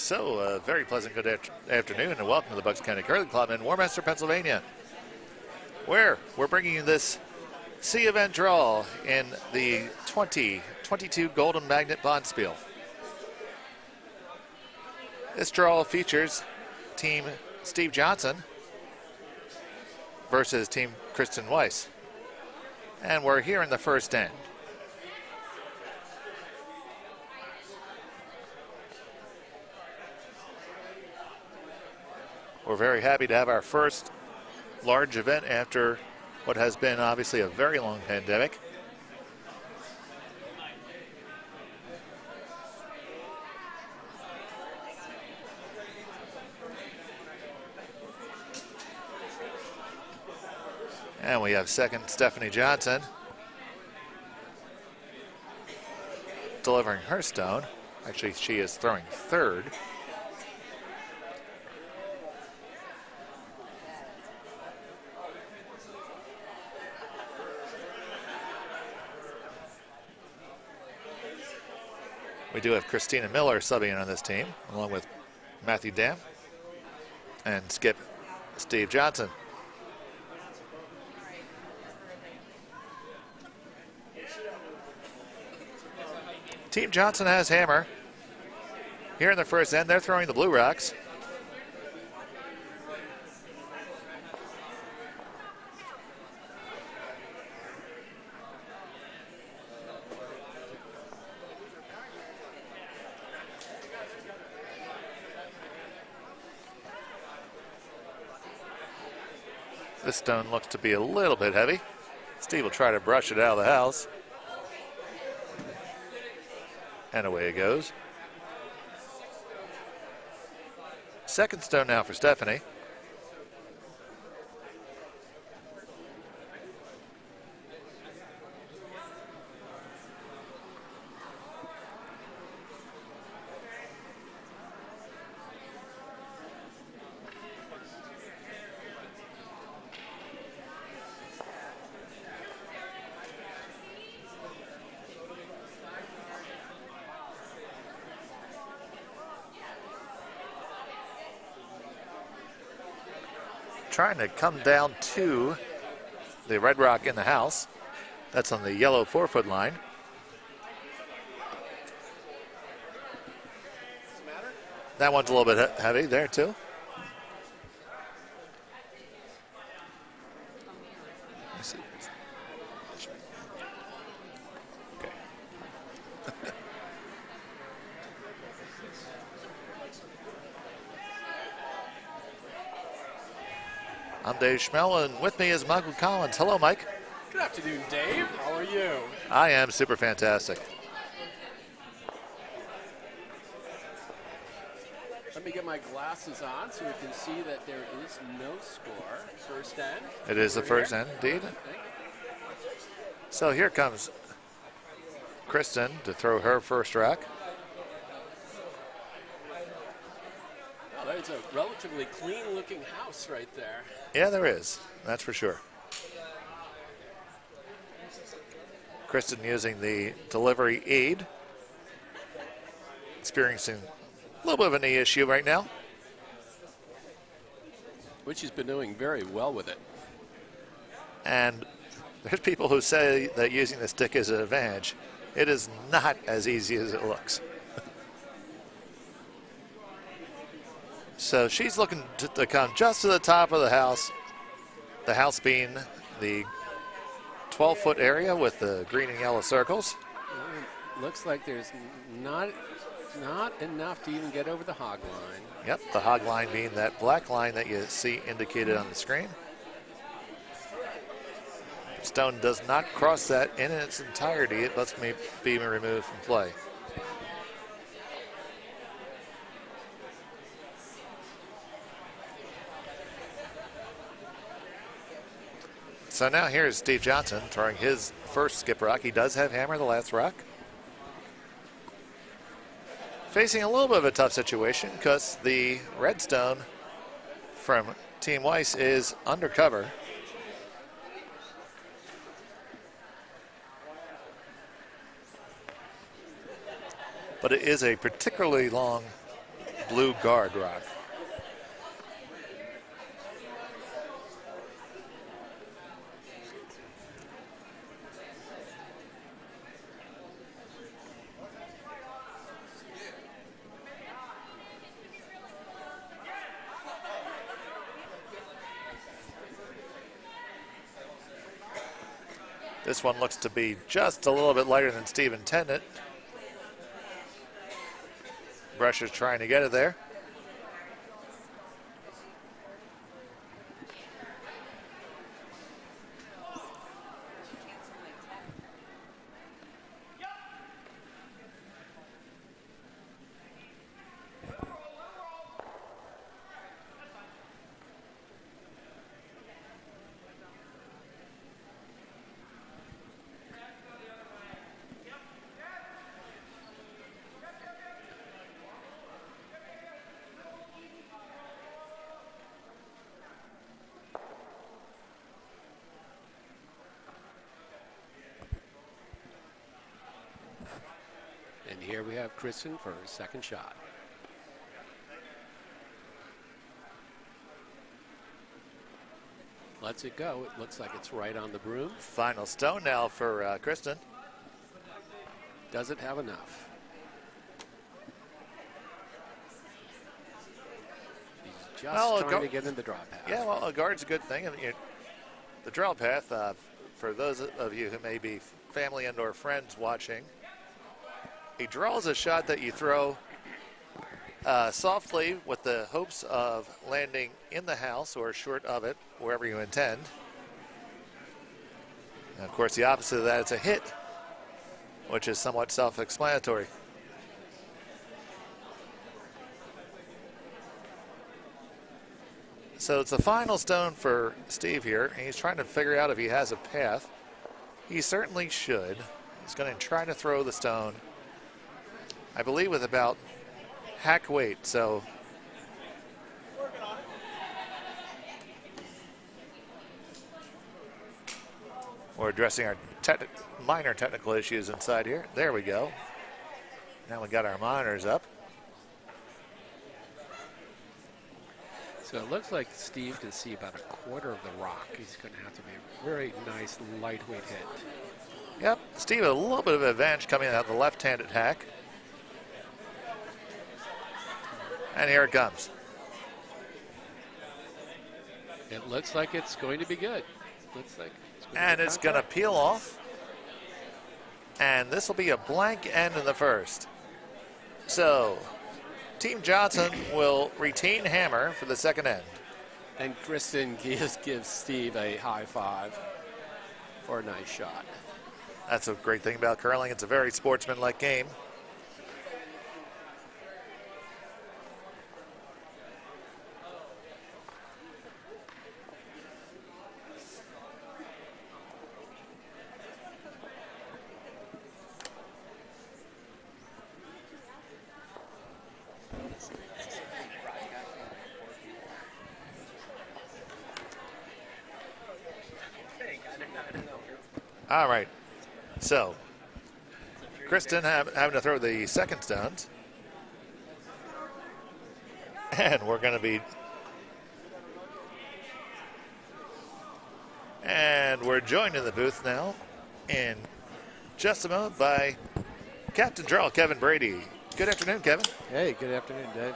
So, a very pleasant good afternoon and welcome to the Bucks County Curling Club in Warminster, Pennsylvania, where we're bringing you this C event draw in the 2022 Golden Magnet Bonspiel. This draw features Team Steve Johnson versus Team Kristen Weiss. And we're here in the first end. We're very happy to have our first large event after what has been obviously a very long pandemic. And we have second Stephanie Johnson delivering her stone. Actually, she is throwing third. We do have Christina Miller subbing in on this team, along with Matthew Dam and skip Steve Johnson. Team Johnson has hammer. Here in the first end, they're throwing the blue rocks. This stone looks to be a little bit heavy. Steve will try to brush it out of the house. And away it goes. Second stone now for Stephanie. Trying to come down to the red rock in the house. That's on the yellow 4-foot line. That one's a little bit heavy there too. Let's see. Okay. I'm Dave Schmel, and with me is Michael Collins. Hello, Mike. Good afternoon, Dave. How are you? I am super fantastic. Let me get my glasses on so we can see that there is no score. First end. It is the first end, indeed. So here comes Kristen to throw her first rock. Oh, there's a relatively clean-looking house right there. Yeah, there is. That's for sure. Kristen using the delivery aid. Experiencing a little bit of a knee issue right now. Which she's been doing very well with it. And there's people who say that using the stick is an advantage. It is not as easy as it looks. So she's looking to come just to the top of the house being the 12-foot area with the green and yellow circles. Looks like there's not enough to even get over the hog line. Yep, the hog line being that black line that you see indicated on the screen. Stone does not cross that in its entirety. It must be removed from play. So now here's Steve Johnson throwing his first skip rock. He does have hammer the last rock. Facing a little bit of a tough situation because the red stone from Team Weiss is undercover. But it is a particularly long blue guard rock. This one looks to be just a little bit lighter than Steve intended. Brush is trying to get it there. And here we have Kristen for her second shot. Lets it go. It looks like it's right on the broom. Final stone now for Kristen. Does it have enough? He's just trying to get in the draw path. Yeah, well, a guard's a good thing. I mean, the draw path, for those of you who may be family and or friends watching, a draw is a shot that you throw softly with the hopes of landing in the house or short of it, wherever you intend. And of course, the opposite of that is a hit, which is somewhat self-explanatory. So it's the final stone for Steve here, and he's trying to figure out if he has a path. He certainly should. He's going to try to throw the stone, I believe, with about hack weight. So we're addressing our minor technical issues inside here. There we go. Now we got our monitors up. So it looks like Steve can see about a quarter of the rock. He's going to have to be a very nice lightweight hit. Yep, Steve a little bit of advantage coming out of the left-handed hack. And here it comes. It looks like it's going to be good. Looks like it's going to peel off. And this will be a blank end in the first. So Team Johnson will retain hammer for the second end. And Kristen gives Steve a high five for a nice shot. That's a great thing about curling. It's a very sportsmanlike game. All right, so Kristen having to throw the second stones. And we're going to be, and we're joined in the booth now in just a moment by Captain Draw, Kevin Brady. Good afternoon, Kevin. Hey, good afternoon, Dave.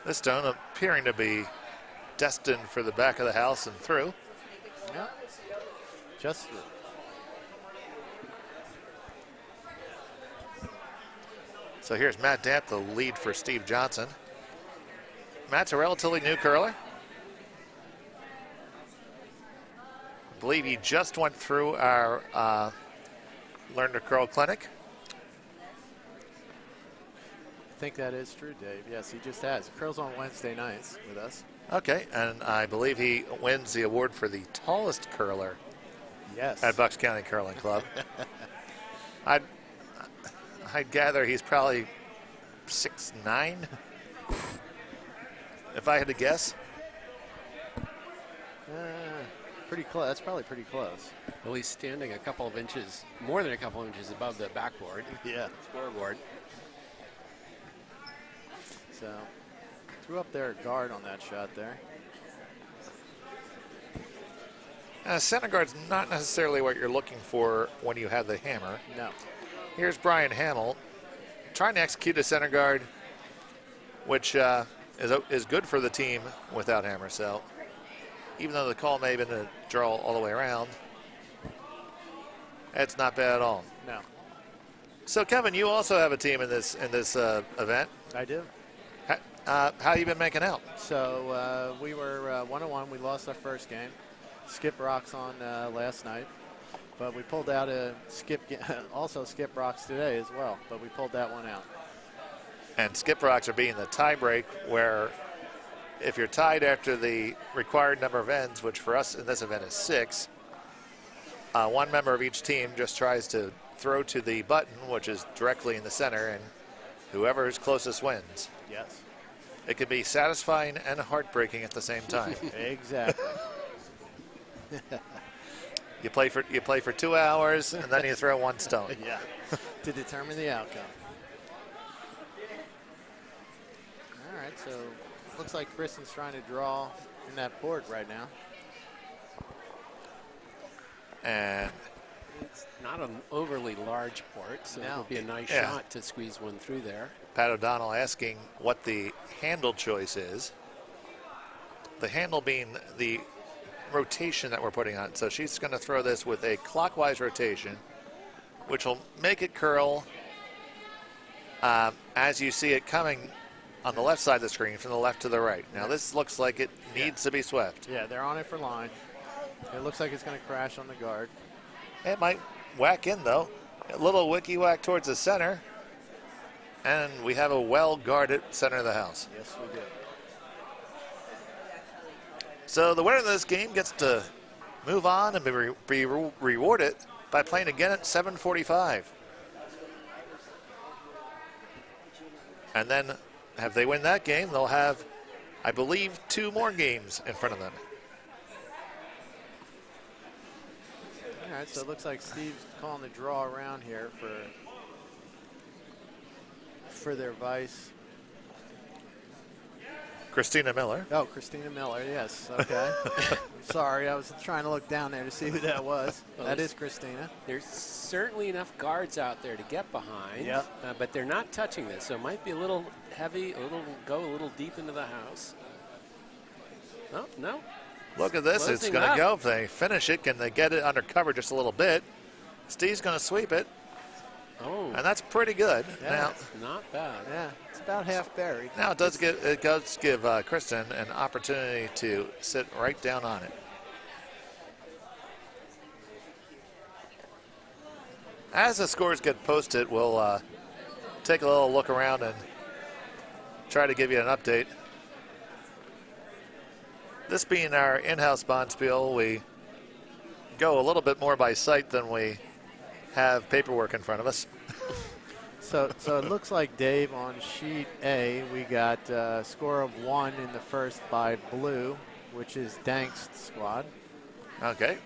This stone appearing to be destined for the back of the house and through. Yeah, just through. So here's Matt Damp, the lead for Steve Johnson. Matt's a relatively new curler. I believe he just went through our Learn to Curl clinic. I think that is true, Dave. Yes, he just has. Curls on Wednesday nights with us. Okay, and I believe he wins the award for the tallest curler. Yes. At Bucks County Curling Club. I'd gather he's probably 6'9", if I had to guess. Pretty close. That's probably pretty close. Well, he's standing a couple of inches, more than a couple of inches above the backboard. Yeah. Scoreboard. So threw up their guard on that shot there. Center guard's not necessarily what you're looking for when you have the hammer. No. Here's Brian Hamill trying to execute a center guard, which is good for the team without hammer. So even though the call may have been a draw all the way around, it's not bad at all. No. So Kevin, you also have a team in this event. I do. How you been making out? So we were 1-1. We lost our first game. Skip Rocks on last night, but we pulled out also Skip Rocks today as well, but we pulled that one out. And Skip Rocks are being the tie break, where if you're tied after the required number of ends, which for us in this event is 6, one member of each team just tries to throw to the button, which is directly in the center, and whoever is closest wins. Yes. It can be satisfying and heartbreaking at the same time. Exactly. You play for 2 hours and then you throw one stone. Yeah. To determine the outcome. All right, so looks like Kristen's trying to draw in that board right now. And It's not an overly large port, so No. it would be a nice Yeah. shot to squeeze one through there. Pat O'Donnell asking what the handle choice is. The handle being the rotation that we're putting on. So she's going to throw this with a clockwise rotation, which will make it curl as you see it coming on the left side of the screen from the left to the right. Now this looks like it needs to be swept. Yeah, they're on it for line. It looks like it's going to crash on the guard. It might whack in though. A little wicky whack towards the center. And we have a well-guarded center of the house. Yes, we do. So the winner of this game gets to move on and be rewarded by playing again at 7:45. And then if they win that game, they'll have, I believe, 2 more games in front of them. All right, so it looks like Steve's calling the draw around here for their vice. Christina Miller. Oh, Christina Miller, yes, okay. I'm sorry, I was trying to look down there to see who that was. That is Christina. There's certainly enough guards out there to get behind, Yep. But they're not touching this, so it might be a little heavy, go a little deep into the house. Oh, no. Look at this. It's Closing going to up. go. If they finish it, can they get it under cover just a little bit? Steve's going to sweep it, Oh, and that's pretty good. Yeah. not bad. Yeah, it's about half buried. Now it does give Kristen an opportunity to sit right down on it. As the scores get posted, we'll take a little look around and try to give you an update. This being our in-house Bonspiel, we go a little bit more by sight than we have paperwork in front of us. So it looks like, Dave, on sheet A, we got a score of 1 in the first by Blue, which is Dank's squad. Okay,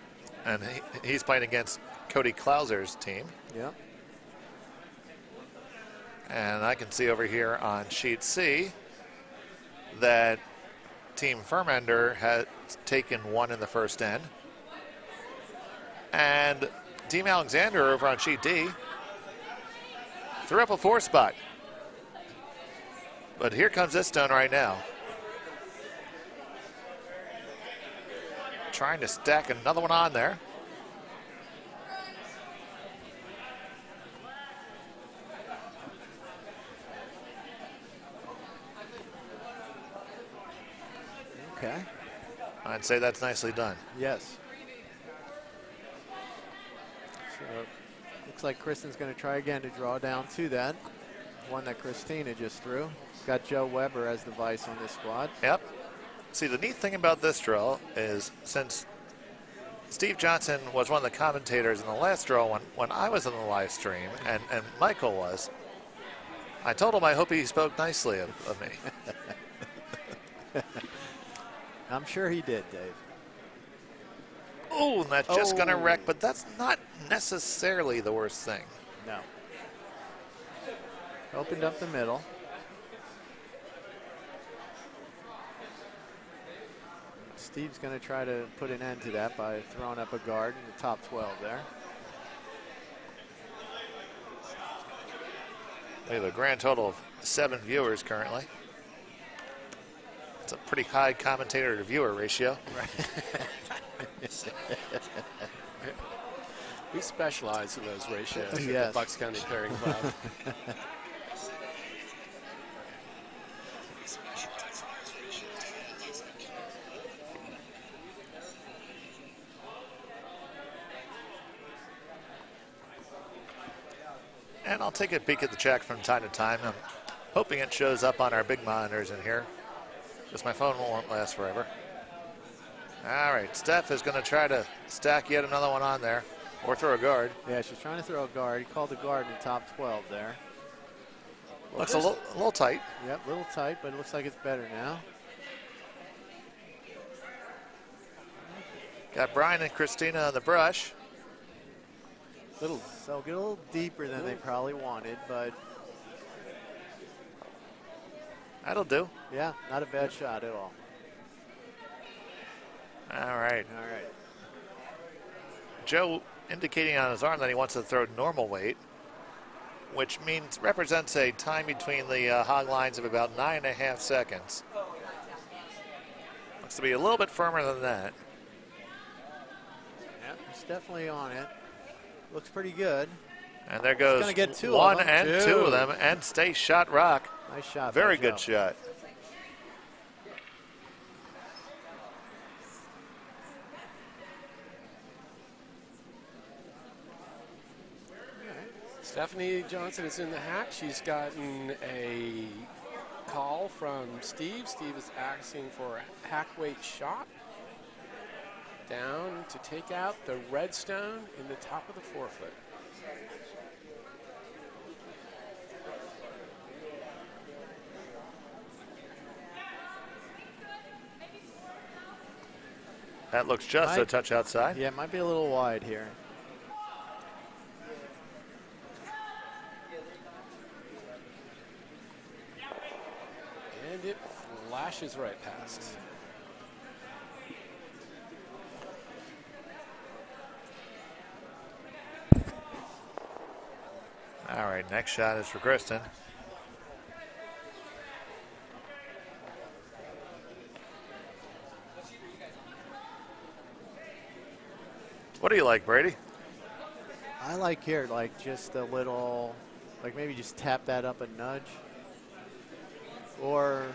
and he's playing against Cody Klauser's team. Yep. And I can see over here on sheet C that Team Fermender has taken 1 in the first end. And Team Alexander over on sheet D threw up a 4 spot. But here comes this stone right now. Trying to stack another one on there. Okay. I'd say that's nicely done. Yes. So looks like Kristen's going to try again to draw down to that. One that Christina just threw. Got Joe Weber as the vice on this squad. Yep. See, the neat thing about this draw is since Steve Johnson was one of the commentators in the last draw when I was in the live stream, and Michael was, I told him I hope he spoke nicely of me. I'm sure he did, Dave. Oh, and that's just going to Oh. wreck, but that's not necessarily the worst thing. No. Opened up the middle. Steve's going to try to put an end to that by throwing up a guard in the top 12 there. We have a grand total of 7 viewers currently. It's a pretty high commentator to viewer ratio. We specialize in those ratios at Yes. the Bucks County Clearing Club. And I'll take a peek at the check from time to time. I'm hoping it shows up on our big monitors in here, because my phone won't last forever. All right, Steph is going to try to stack yet another one on there, or throw a guard. Yeah, she's trying to throw a guard. He called the guard in the top 12 there. Well, Looks a little tight. Yep, a little tight, but it looks like it's better now. Got Brian and Christina on the brush. So get a little deeper than they probably wanted, but That'll do. yeah, not a bad shot at all. All right. All right. Joe indicating on his arm that he wants to throw normal weight, which represents a time between the hog lines of about 9.5 seconds. Looks to be a little bit firmer than that. Yep, he's definitely on it. Looks pretty good. And there goes gonna get 2 of one them. and 2 of them, and stay shot rock. Nice shot. Very by good Joe. shot. Stephanie Johnson is in the hack. She's gotten a call from Steve. Steve is asking for a hack weight shot down to take out the redstone in the top of the forefoot. That looks just a touch outside. Yeah, it might be a little wide here. And it flashes right past. All right, next shot is for Kristen. What do you like, Brady? I like here, like just a little, like maybe just tap that up a nudge. Or,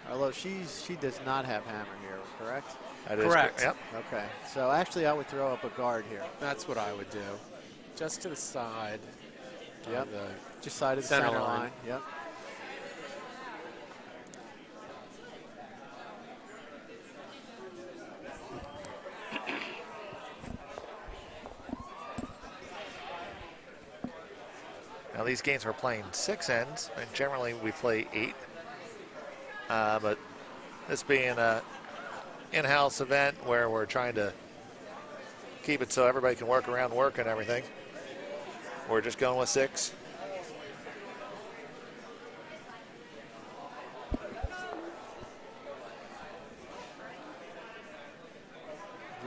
although she does not have hammer here, correct? That is Correct. Yep. Okay, so actually I would throw up a guard here. That's what I would do. Just to the side. Yep. Of the Just side of the Center center line. line. Yep. Now these games we're playing 6 ends, and generally we play 8. But this being a in-house event where we're trying to keep it so everybody can work around work and everything, we're just going with 6.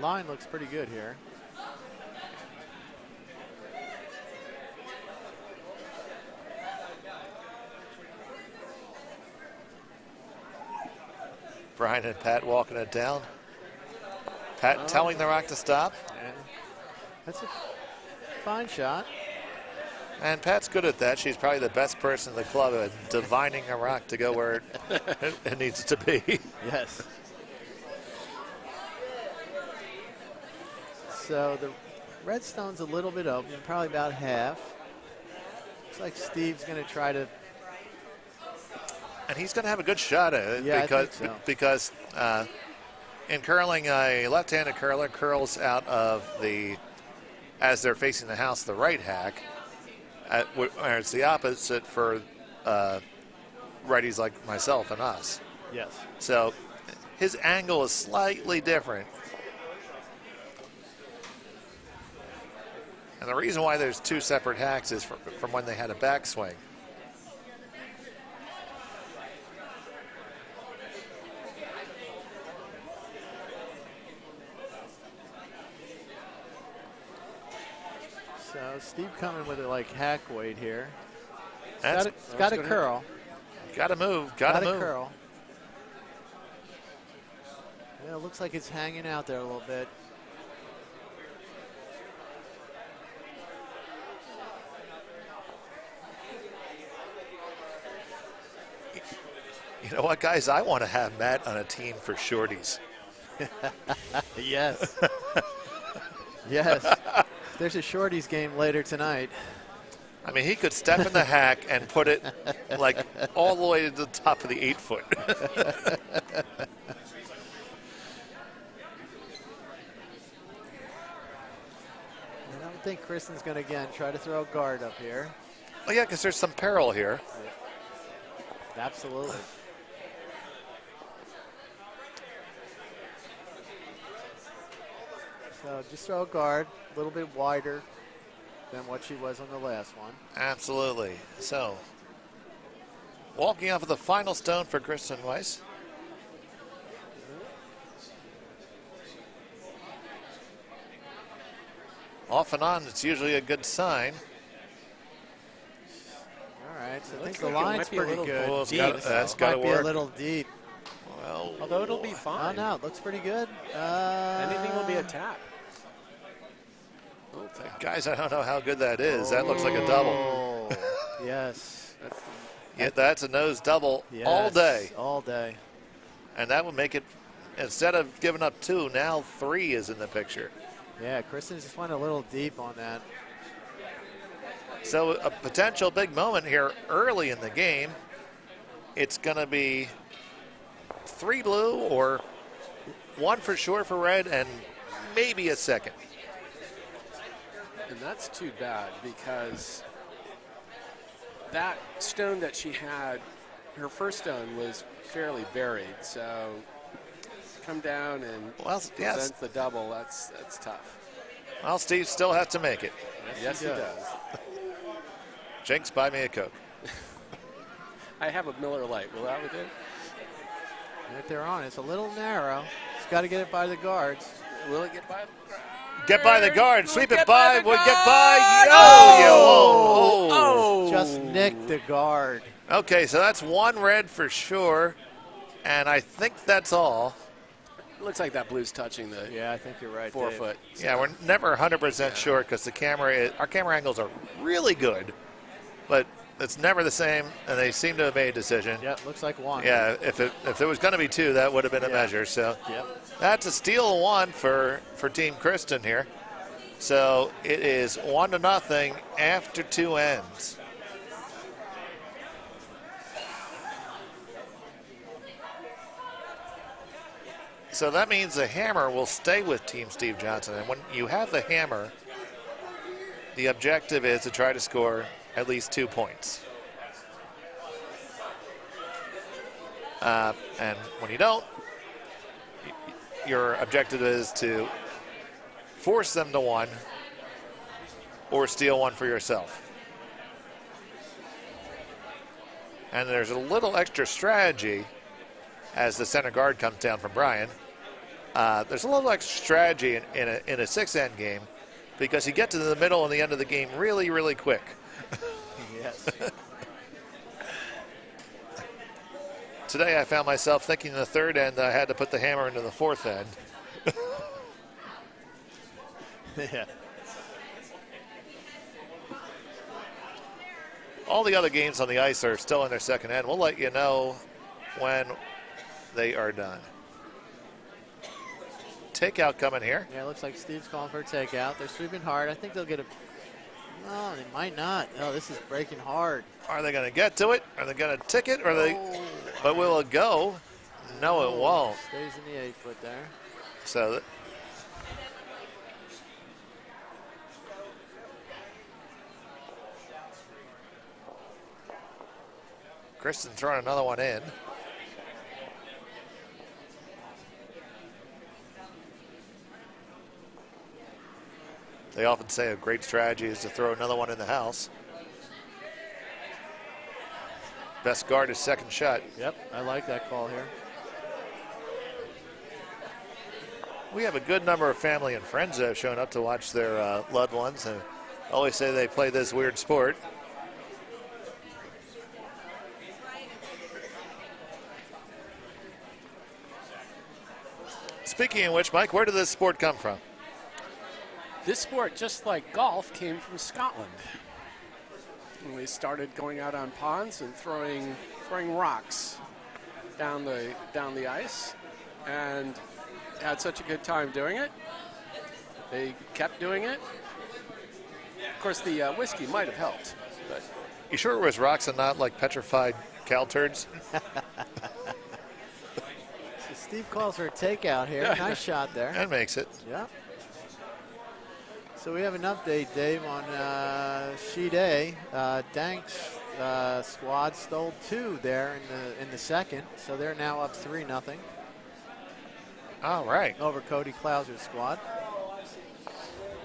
Line looks pretty good here. Brian and Pat walking it down. Pat telling the rock to stop. And that's a fine shot. And Pat's good at that. She's probably the best person in the club at divining a rock to go where it needs to be. Yes. So the redstone's a little bit open, probably about half. Looks like Steve's going to try to. And he's going to have a good shot at it Yeah, because, I think so. because in curling, a left-handed curler curls out of the, as they're facing the house, the right hack. Where it's the opposite for righties like myself and us. Yes. So his angle is slightly different. And the reason why there's two separate hacks is from when they had a backswing. So Steve coming with it like hack weight here. That's Got a curl. Got to move. Got to move. Curl. Yeah, it looks like it's hanging out there a little bit. You know what, guys? I want to have Matt on a team for shorties. Yes. Yes. There's a shorties game later tonight. I mean, he could step in the hack and put it like all the way to the top of the 8-foot. I don't think Kristen's going to, again, try to throw a guard up here. Oh, yeah, because there's some peril here. Absolutely. So just throw a guard, a little bit wider than what she was on the last one. Absolutely. So, walking off of the final stone for Kristen Weiss. Off and on, it's usually a good sign. All right, so I think Looks the like it line's might be a pretty little good. Well, it's deep. that's got to Might be work. a little deep. Well, Although it'll be Oh, fine. no, it looks pretty good. Anything will be a tap. guys, I don't know how good that is. That looks like a double. Oh, yes. Yeah, that's a nose double Yes, all day. All day. And that would make it, instead of giving up 2, now 3 is in the picture. Yeah, Kristen just went a little deep on that. So a potential big moment here early in the game. It's going to be 3 blue or 1 for sure for red and maybe a second. And that's too bad because that stone that she had, her first stone was fairly buried. So come down and Well, yes. prevent the double. That's tough. Well, Steve still has to make it. Yes, he does. Jinx, buy me a Coke. I have a Miller Lite. Will that would do? Right there on. It's a little narrow. It's got to get it by the guards. Will it get by? Get by the guard, sweep it Get by, by the would get guard. by. Oh! Oh, Just nicked the guard. Okay, so that's 1 red for sure. And I think that's all. It looks like that blue's touching the Yeah, I think you're right. 4 Dave. foot. Yeah, we're never 100% sure because our camera angles are really good, but it's never the same, and they seem to have made a decision. Yep, looks like 1. Yeah, if it was going to be 2, that would have been a measure. So Yep. that's a steal 1 for Team Kristen here. So it is 1-0 after 2 ends. So that means the hammer will stay with Team Steve Johnson. And when you have the hammer, the objective is to try to score at least 2 points. And when you don't, your objective is to force them to 1 or steal 1 for yourself. And there's a little extra strategy as the center guard comes down from Brian. There's a little extra strategy in a 6-end game because you get to the middle and the end of the game really, really quick. Yes. Today I found myself thinking in the 3rd end I had to put the hammer into the 4th end. Yeah. All the other games on the ice are still in their 2nd end. We'll let you know when they are done. Takeout coming here. Yeah, it looks like Steve's calling for a takeout. They're sweeping hard. I think they'll get a... No, they might not. Oh, this is breaking hard. Are they going to get to it? Are they going to tick it? Or they? But will it go? No, it won't. Stays in the 8-foot there. So Kristen's throwing another one in. They often say a great strategy is to throw another one in the house. Best guard is second shot. Yep, I like that call here. We have a good number of family and friends that have shown up to watch their loved ones and always say they play this weird sport. Speaking of which, Mike, where did this sport come from? This sport, just like golf, came from Scotland. And we started going out on ponds and throwing rocks down the ice, and had such a good time doing it. They kept doing it. Of course, the whiskey might have helped, but You sure it was rocks and not like petrified cow turds? So Steve calls for a takeout here. Nice shot there. That makes it. Yeah. So we have an update, Dave, on sheet A. Dank's squad stole 2 there in the second, so they're now up 3-0 All right. over Cody Klauser's squad.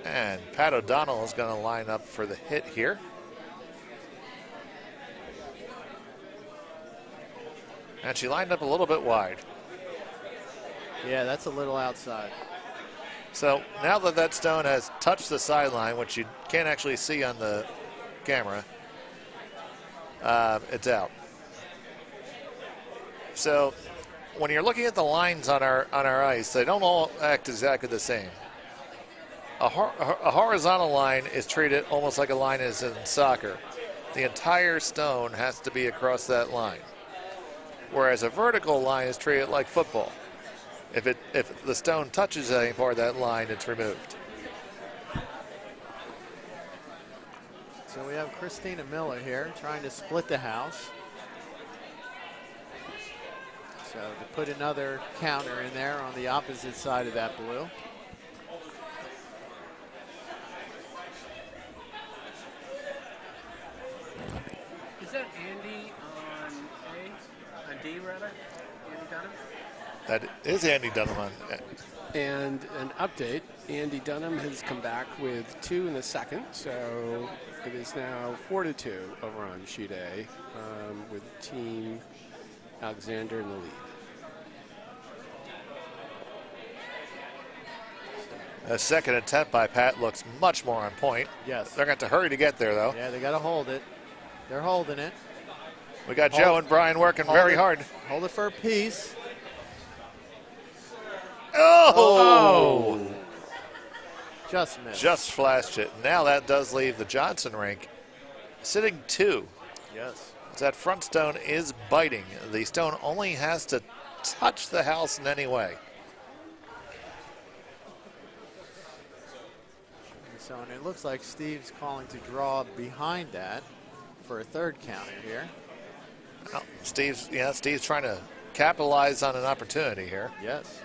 And Pat O'Donnell is going to line up for the hit here. And she lined up a little bit wide. Yeah, that's a little outside. So now that stone has touched the sideline, which you can't actually see on the camera, it's out. So when you're looking at the lines on our ice, they don't all act exactly the same. A horizontal line is treated almost like a line is in soccer. The entire stone has to be across that line, whereas a vertical line is treated like football. If the stone touches any part of that line, it's removed. So we have Christina Miller here trying to split the house. So to put another counter in there on the opposite side of that blue. is that Andy on A? On D, rather? Andy Dunham? That is Andy Dunham. And an update, Andy Dunham has come back with 2 in the second, so it is now 4-2 over on sheet A, with Team Alexander in the lead. A second attempt by Pat looks much more on point. Yes. They're going to have to hurry to get there, though. Yeah, they got to hold it. They're holding it. We got Joe and Brian working very hard. Hold it for a piece. Oh! Just missed. Just flashed it. Now that does leave the Johnson rink sitting 2. Yes. That front stone is biting. The stone only has to touch the house in any way. So and it looks like Steve's calling to draw behind that for a third counter here. Well, Steve's trying to capitalize on an opportunity here. Yes.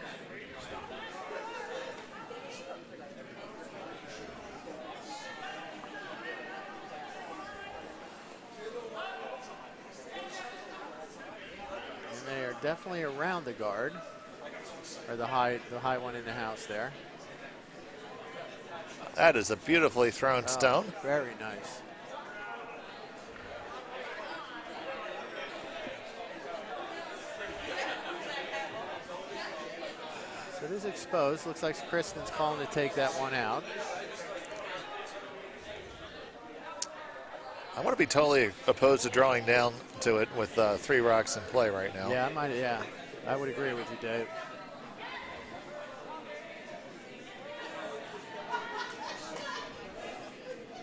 And they are definitely around the guard, or the high one in the house there. That is a beautifully thrown stone. Very nice. So it is exposed. Looks like Kristen's calling to take that one out. I want to be totally opposed to drawing down to it with 3 rocks in play right now. Yeah, I would agree with you, Dave.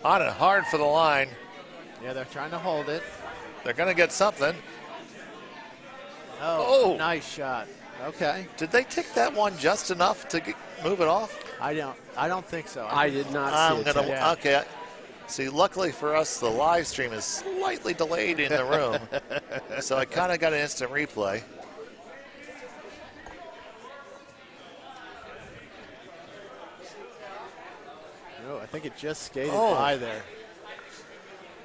On and hard for the line. Yeah, they're trying to hold it. They're going to get something. Oh, nice shot. Okay. Did they tick that one just enough to move it off? I don't think so. I did not see it. Okay. See, luckily for us, the live stream is slightly delayed in the room, so I kind of got an instant replay. No, I think it just skated by there.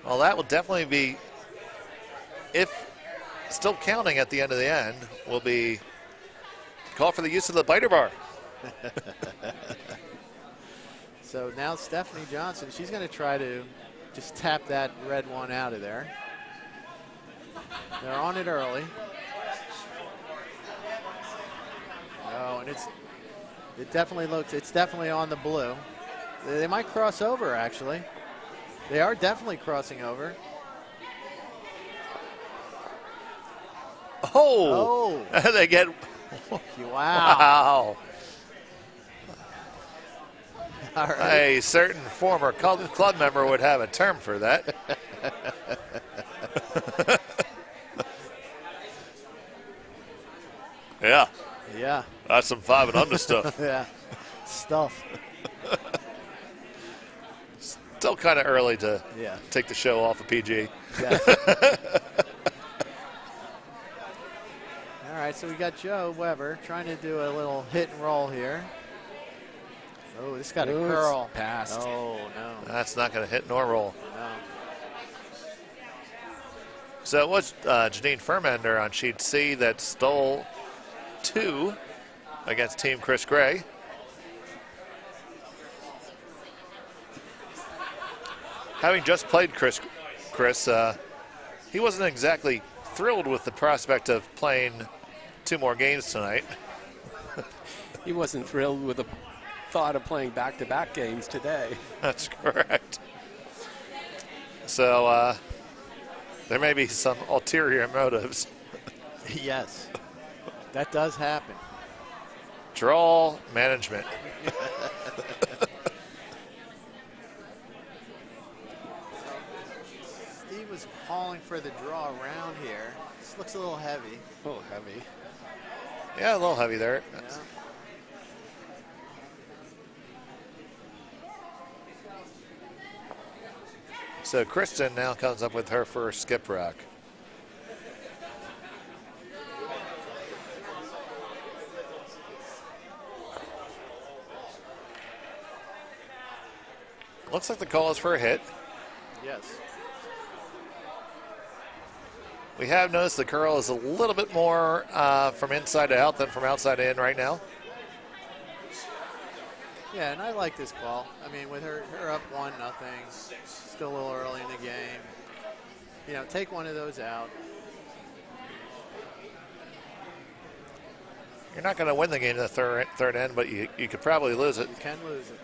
Well, that will definitely be, if still counting at the end of the end, will be call for the use of the biter bar. So now Stephanie Johnson, she's going to try to just tap that red one out of there. They're on it early. Oh, and it's definitely on the blue. They might cross over, actually. They are definitely crossing over. Oh! They get... Wow. Wow. All right. A certain former club member would have a term for that. Yeah. Yeah. That's some 5 and under stuff. Yeah. Stuff. Still kind of early to take the show off of PG. Yeah. All right, so we got Joe Weber trying to do a little hit and roll here. Oh, this got a curl. Passed. Oh, no. That's not going to hit nor roll. No. So it was Janine Furmander on sheet C that stole 2 against Team Chris Gray. Having just played Chris, he wasn't exactly thrilled with the prospect of playing 2 more games tonight. He wasn't thrilled with the thought of playing back-to-back games today. That's correct. So there may be some ulterior motives. Yes. That does happen. Draw management. Steve was calling for the draw around here. This looks a little heavy. A little heavy. Yeah, a little heavy there. Yeah. So Kristen now comes up with her first skip rock. Looks like the call is for a hit. Yes. We have noticed the curl is a little bit more from inside to out than from outside to in right now. Yeah, and I like this call. I mean, with her up 1-0, still a little early in the game. You know, take one of those out. You're not going to win the game in the third end, but you could probably lose it. You can lose it.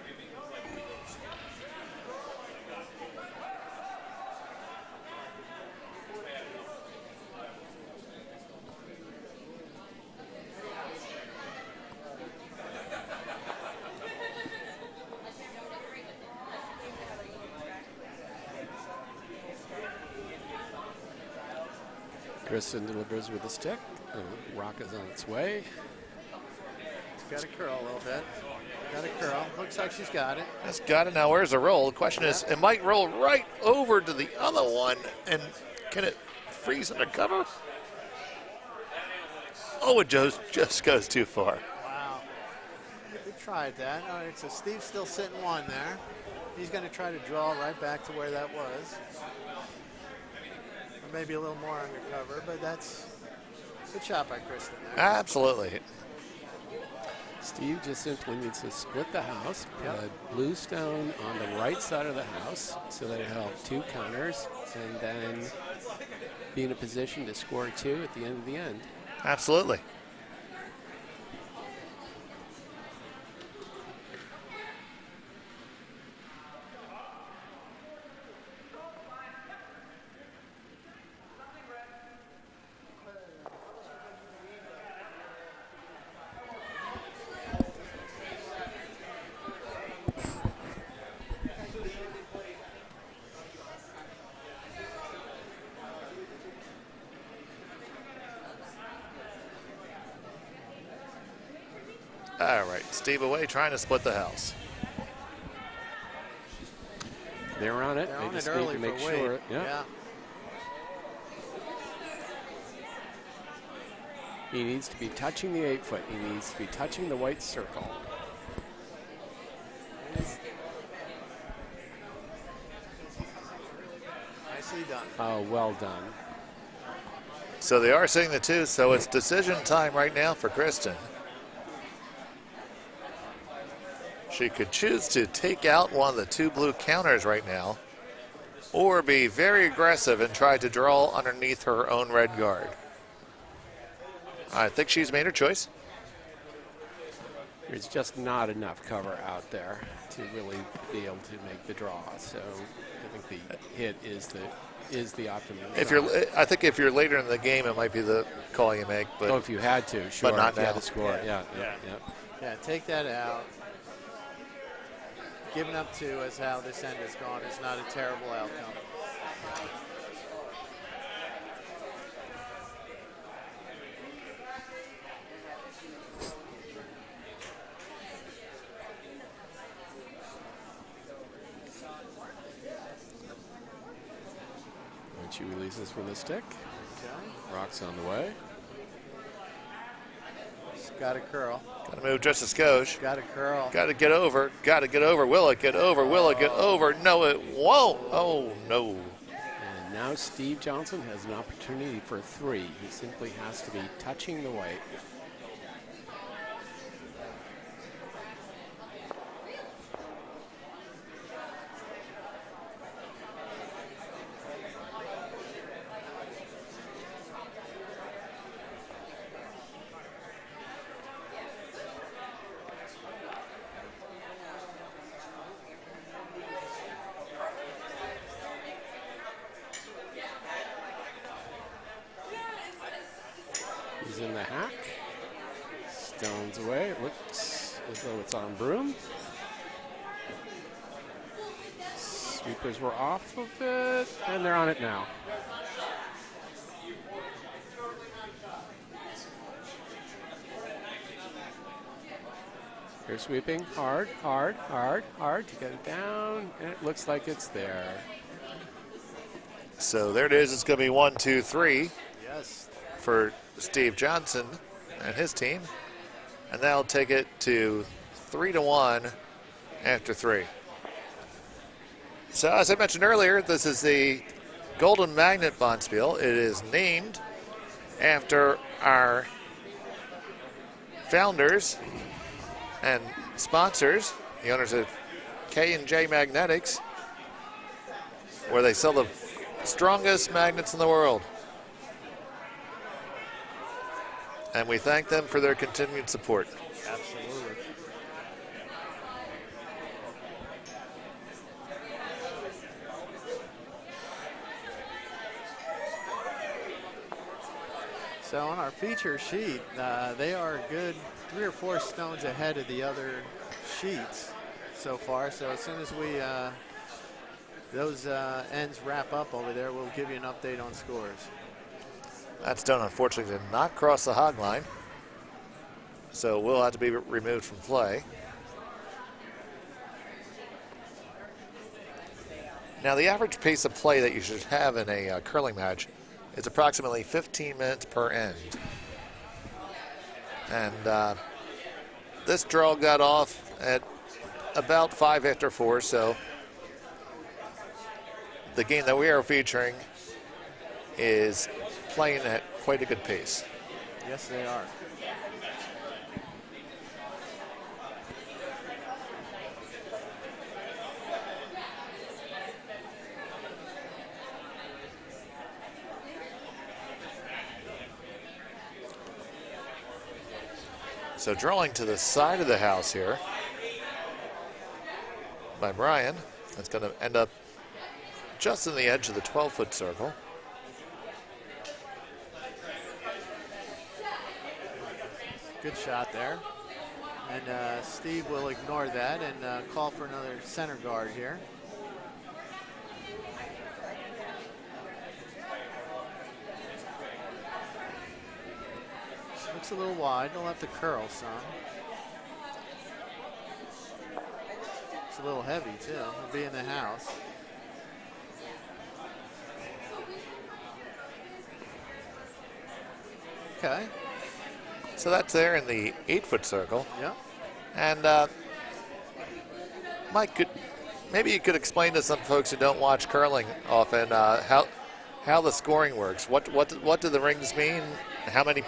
Kristen delivers with a stick. The rock is on its way. It's got to curl a little bit. Got to curl. Looks like she's got it. It's got it now. Where's the roll? The question is, it might roll right over to the other one, and can it freeze under cover? Oh, it just goes too far. Wow. We tried that. All right, so Steve's still sitting 1 there. He's going to try to draw right back to where that was. Or maybe a little more undercover, but that's a good shot by Kristen there. Absolutely. Steve just simply needs to split the house, Yep. put blue stone on the right side of the house so that he'll have 2 counters, and then be in a position to score 2 at the end of the end. Absolutely. All right, Steve away trying to split the house. They're on it. They're They on it just need early to make for sure. Wade. Yeah. He needs to be touching the 8-foot. He needs to be touching the white circle. Nicely done. Oh, well done. So they are seeing the 2, so it's decision time right now for Kristen. She could choose to take out one of the two blue counters right now, or be very aggressive and try to draw underneath her own red guard. I think she's made her choice. There's just not enough cover out there to really be able to make the draw. So I think the hit is the optimum. I think if you're later in the game, it might be the call you make. But if you had to, sure. but not if you had now. to score, yeah. Yeah, take that out. Giving up two as how this end has gone is not a terrible outcome. When she releases from the stick, Okay. rock's on the way. She's got a curl. Got to move just a skosh. Got a curl. Got to get over. Got to get over. Will it get over? Will it get over? No, it won't. Oh, no. And now Steve Johnson has an opportunity for three. He simply has to be touching the white. He's in the hack. Stones away. It looks as though it's on broom. Sweepers were off of it, and they're on it now. They're sweeping hard, hard, hard, hard to get it down, and it looks like it's there. So there it is. It's going to be 1, 2, 3 Yes. for Steve Johnson and his team. And they'll take it to 3-1 after 3. So as I mentioned earlier, this is the Golden Magnet Bonspiel. It is named after our founders and sponsors, the owners of K&J Magnetics, where they sell the strongest magnets in the world. And we thank them for their continued support. Absolutely. So on our feature sheet, they are a good 3 or 4 stones ahead of the other sheets so far. So as soon as we those ends wrap up over there, we'll give you an update on scores. That stone unfortunately did not cross the hog line, so will have to be removed from play. Now the average pace of play that you should have in a curling match is approximately 15 minutes per end. And this draw got off at about 5 after 4, so the game that we are featuring is playing at quite a good pace. Yes, they are. So drawing to the side of the house here by Brian. That's going to end up just in the edge of the 12-foot circle. Good shot there. And Steve will ignore that and call for another center guard here. Looks a little wide. They'll have to curl some. It's a little heavy too. It'll be in the house. Okay. So that's there in the 8-foot circle. Yep. And Mike, maybe you could explain to some folks who don't watch curling often how the scoring works. What do the rings mean? How many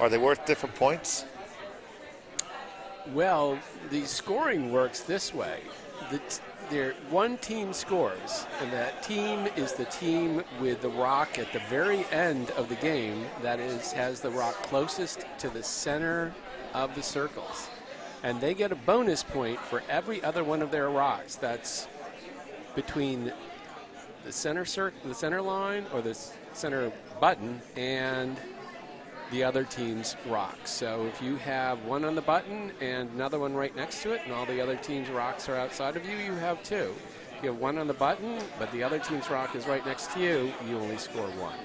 are they worth different points? Well, the scoring works this way. One team scores, and that team is the team with the rock at the very end of the game that has the rock closest to the center of the circles. And they get a bonus point for every other one of their rocks that's between the center line or the center button and the other team's rocks. So if you have one on the button and another one right next to it, and all the other team's rocks are outside of you, you have two. If you have one on the button, but the other team's rock is right next to you, you only score one.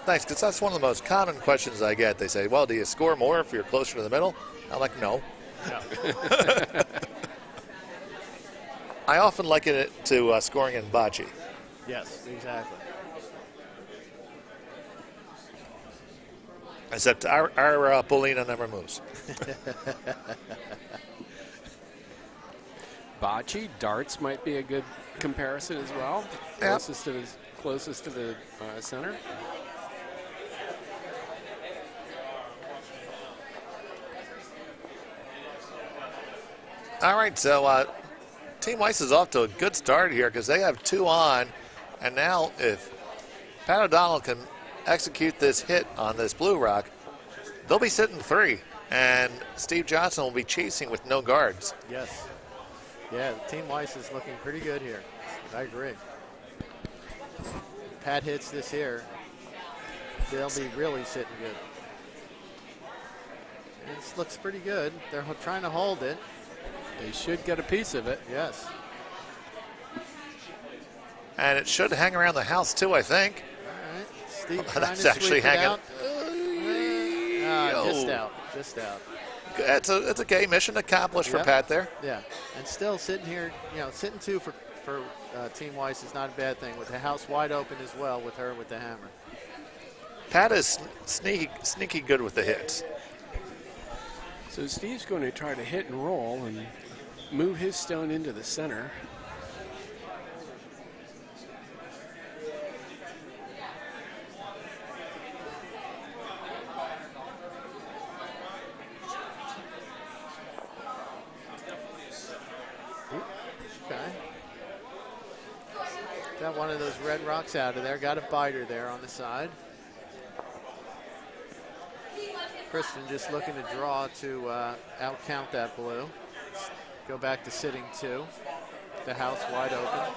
Thanks, because that's one of the most common questions I get. They say, well, do you score more if you're closer to the middle? I'm like, no. I often liken it to scoring in bocce. Yes, exactly. Except our Polina never moves. Bocce, darts might be a good comparison as well. Yep. Closest to the center. All right, so Team Weiss is off to a good start here because they have two on. And now if Pat O'Donnell can execute this hit on this blue rock, they'll be sitting three. And Steve Johnson will be chasing with no guards. Yes. Yeah, Team Weiss is looking pretty good here. I agree. Pat hits this here, they'll be really sitting good. This looks pretty good. They're trying to hold it. They should get a piece of it. Yes. And it should hang around the house too, I think. All right. Steve That's to actually sweep it hanging. out. Just out. Just out. It's a gay mission accomplished for Pat there. Yeah. And still sitting here, sitting two for Team Weiss is not a bad thing, with the house wide open as well with her with the hammer. Pat is sneaky good with the hits. So Steve's going to try to hit and roll and move his stone into the center. Okay. Got one of those red rocks out of there. Got a biter there on the side. Kristen just looking to draw to outcount that blue. Go back to sitting two. The house wide open.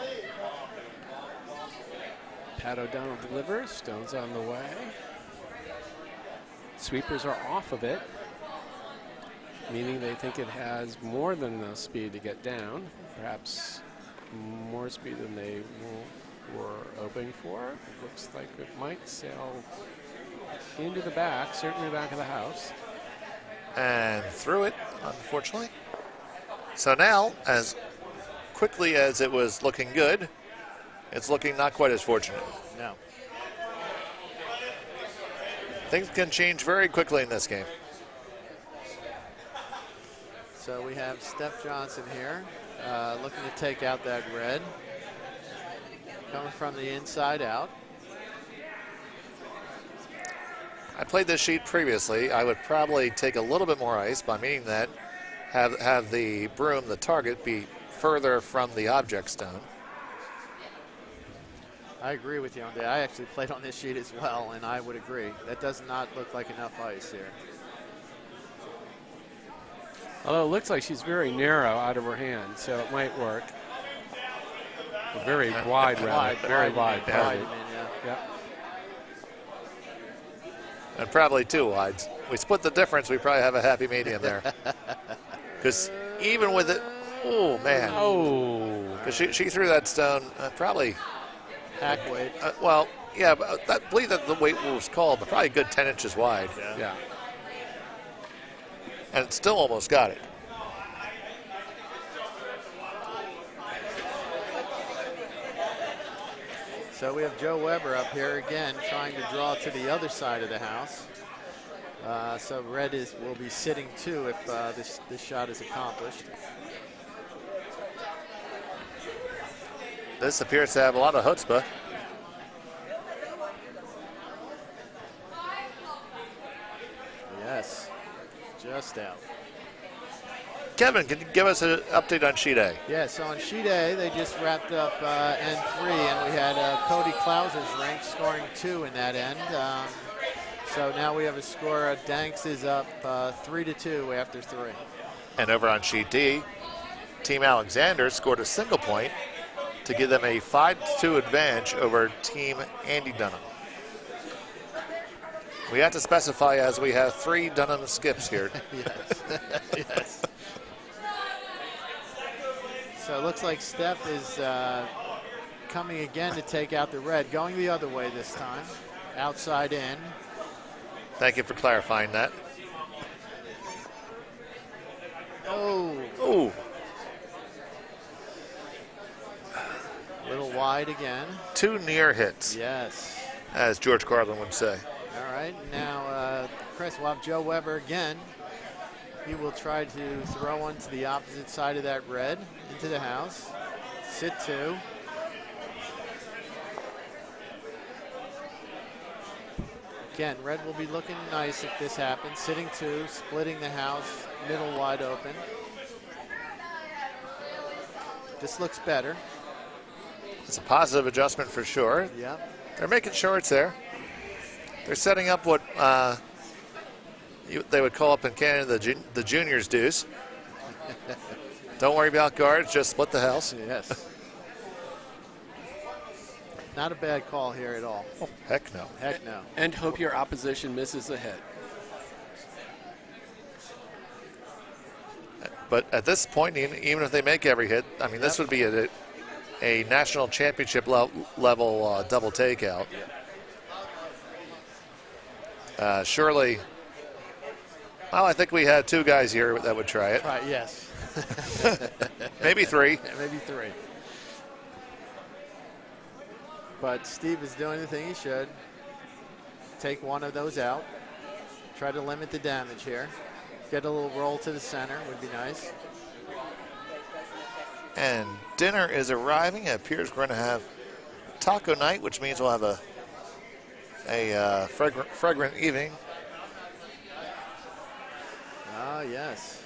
Pat O'Donnell delivers. Stone's on the way. Sweepers are off of it, meaning they think it has more than enough speed to get down. Perhaps more speed than they were hoping for. Looks like it might sail into the back, certainly the back of the house. And through it, unfortunately. So now, as quickly as it was looking good, it's looking not quite as fortunate. No. Things can change very quickly in this game. So we have Steph Johnson here looking to take out that red. Coming from the inside out. I played this sheet previously. I would probably take a little bit more ice, by meaning that have the broom, the target, be further from the object stone. I agree with you on that. I actually played on this sheet as well, and I would agree. That does not look like enough ice here. Although it looks like she's very narrow out of her hand, so it might work. Very wide, rather. Very wide. Yeah. And probably too wide. We split the difference, we probably have a happy medium there. Because even with it, oh man. Oh. Because she threw that stone probably. Hack weight. Well, yeah, but I believe that the weight was called, but probably a good 10 inches wide. Yeah. And it still almost got it. So we have Joe Weber up here again trying to draw to the other side of the house. So red will be sitting two if this shot is accomplished. This appears to have a lot of chutzpah. Yes. just out. Kevin, can you give us an update on sheet A? Yeah, so on sheet A, they just wrapped up N3, and we had Cody Klauser's rank scoring 2 in that end. So now we have a score. Danks is up 3-2 after 3. And over on sheet D, Team Alexander scored a single point to give them a 5-2 advantage over Team Andy Dunham. We have to specify as we have 3 Dunham skips here. Yes. Yes. So it looks like Steph is coming again to take out the red, going the other way this time, outside in. Thank you for clarifying that. Oh, Ooh, a little wide again. 2 near hits, Yes. as George Carlin would say. All right, now Chris will have Joe Weber again. He will try to throw one to the opposite side of that red into the house. Sit 2. Again, red will be looking nice if this happens. Sitting 2, splitting the house, middle wide open. This looks better. It's a positive adjustment for sure. Yep. They're making sure it's there. They're setting up what they would call up in Canada the juniors deuce. Don't worry about guards, just split the house. Yes. Not a bad call here at all. Oh, heck no. Heck no. And hope your opposition misses a hit. But at this point, even if they make every hit, I mean, this would be a national championship level double takeout. Surely, well, I think we had 2 guys here that would try it. Right, yes. Maybe 3. Yeah, maybe 3. But Steve is doing the thing he should. Take one of those out. Try to limit the damage here. Get a little roll to the center would be nice. And dinner is arriving. It appears we're going to have taco night, which means we'll have a fragrant evening. Ah, yes.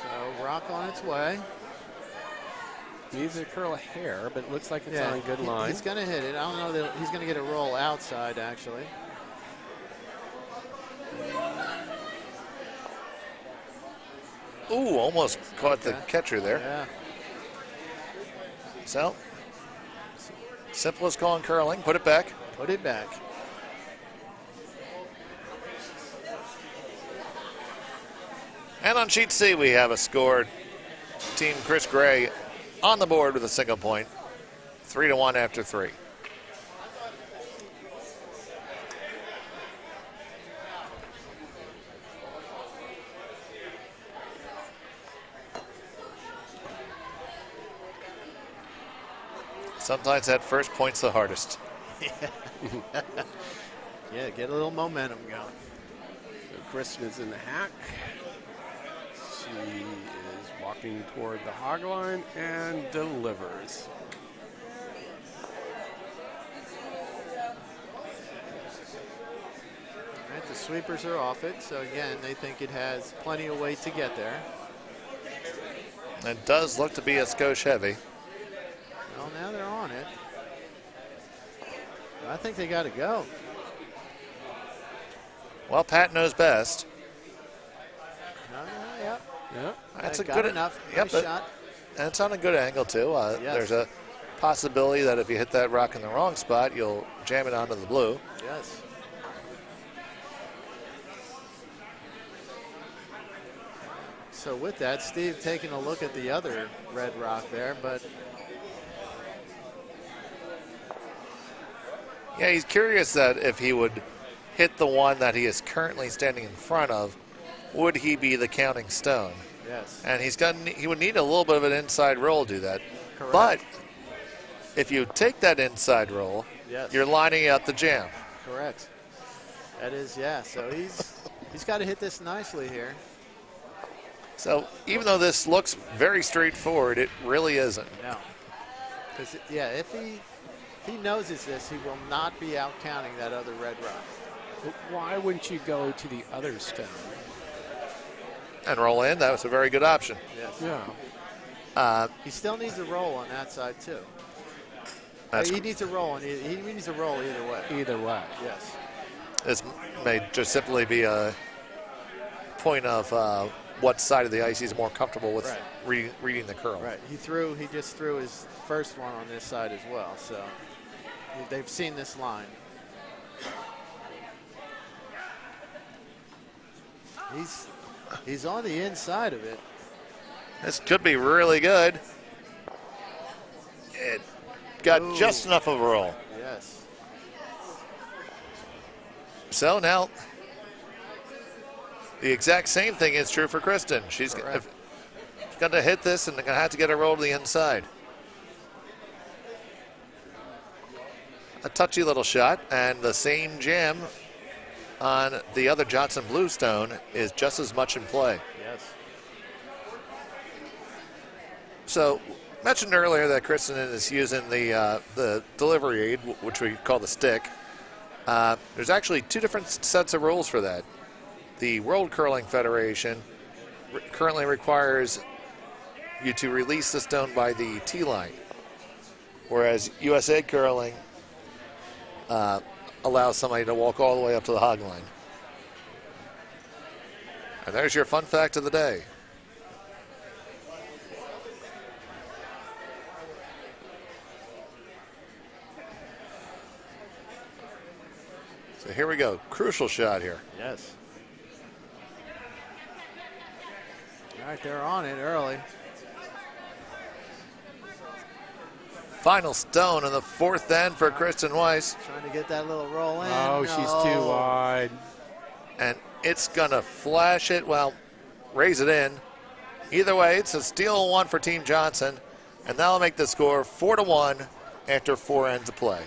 So rock on its way. Needs a curl of hair, but it looks like it's on a good line. He's going to hit it. I don't know that he's going to get a roll outside, actually. Ooh, almost caught the catcher there. Yeah. So, simplest call in curling. Put it back. Put it back. And on sheet C, we have a score. Team Chris Gray on the board with a single point. 3-1 after 3. Sometimes that first point's the hardest. Yeah, get a little momentum going. So Kristen is in the hack. She is walking toward the hog line and delivers. All right, the sweepers are off it, so again, they think it has plenty of weight to get there. It does look to be a skosh heavy. Well, now they're on it. I think they got to go. Well, Pat knows best. Yep. Yep. That's a Got good enough. Yep, Nice shot. and it's on a good angle too. Yes. There's a possibility that if you hit that rock in the wrong spot, you'll jam it onto the blue. Yes. So with that, Steve taking a look at the other red rock there, but Yeah, he's curious that if he would hit the one that he is currently standing in front of, would he be the counting stone? yes. And he would need a little bit of an inside roll to do that. Correct. But if you take that inside roll, Yes. you're lining up the jam. Correct. That is, yeah. So he's got to hit this nicely here. So even though this looks very straightforward, it really isn't. No. Because yeah, if he he noses this, he will not be out counting that other red rock. But why wouldn't you go to the other stone? And roll in. That was a very good option. Yes. Yeah. He still needs a roll on that side too. That's, He needs a roll. He needs a roll either way. Either way. Yes. this may just simply be a point of what side of the ice he's more comfortable with reading the curl. Right. He just threw his first one on this side as well. So they've seen this line. He's on the inside of it. This could be really good. It got just enough of a roll. Yes. So now the exact same thing is true for Kristen. She's going to hit this and going to have to get a roll to the inside. A touchy little shot, and the same jam on the other Johnson Bluestone is just as much in play. Yes. So, mentioned earlier that Kristen is using the delivery aid, which we call the stick. There's actually two different sets of rules for that. The World Curling Federation currently requires you to release the stone by the tee line, whereas USA Curling allows somebody to walk all the way up to the hog line. And there's your fun fact of the day. So here we go. Crucial shot here. Yes. All right, they're on it early. Final stone in the fourth end for Kristen Weiss. Trying to get that little roll in. Oh, she's too wide. And it's going to flash it, well, raise it in. Either way, it's a steal one for Team Johnson. And that'll make the score 4-1 after 4 ends of play.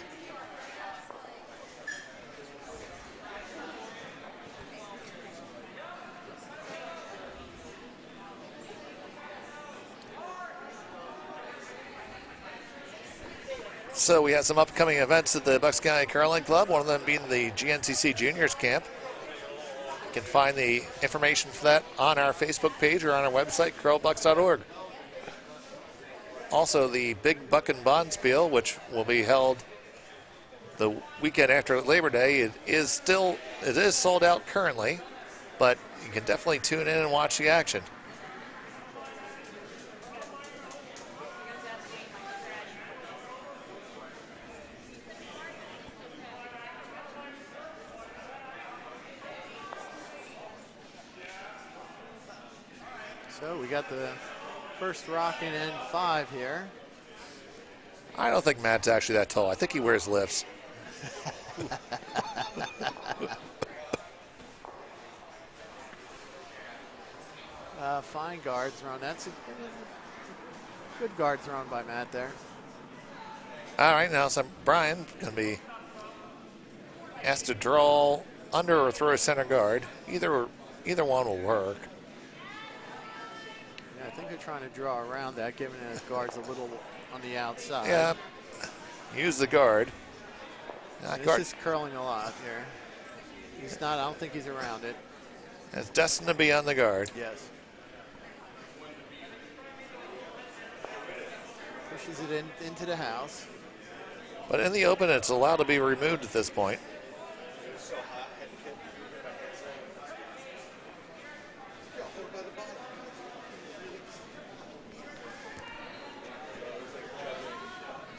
So we have some upcoming events at the Bucks County Curling Club, one of them being the GNCC Juniors Camp. You can find the information for that on our Facebook page or on our website, curlbucks.org. Also, the Big Buck and Bond Spiel, which will be held the weekend after Labor Day, it is sold out currently, but you can definitely tune in and watch the action. So we got the first rock in N5 here. I don't think Matt's actually that tall. I think he wears lifts. Fine guard thrown. That's a good guard thrown by Matt there. All right, now Brian going to be asked to draw under or through a center guard. Either one will work. Yeah, I think they're trying to draw around that, given that his guard's a little on the outside. Yeah, use the guard. This is curling a lot here. He's not, I don't think he's around it. It's destined to be on the guard. Yes. Pushes it into the house. But in the open, it's allowed to be removed at this point.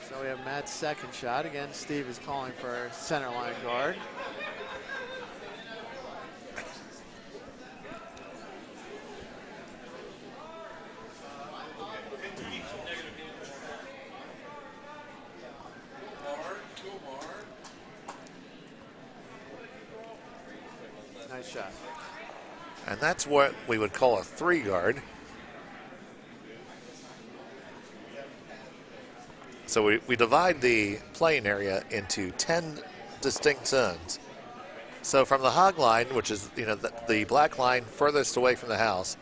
So we have Matt's second shot. Again, Steve is calling for center line guard. Nice shot. And that's what we would call a 3 guard. So we divide the playing area into 10 distinct zones. So from the hog line, which is the black line furthest away from the house,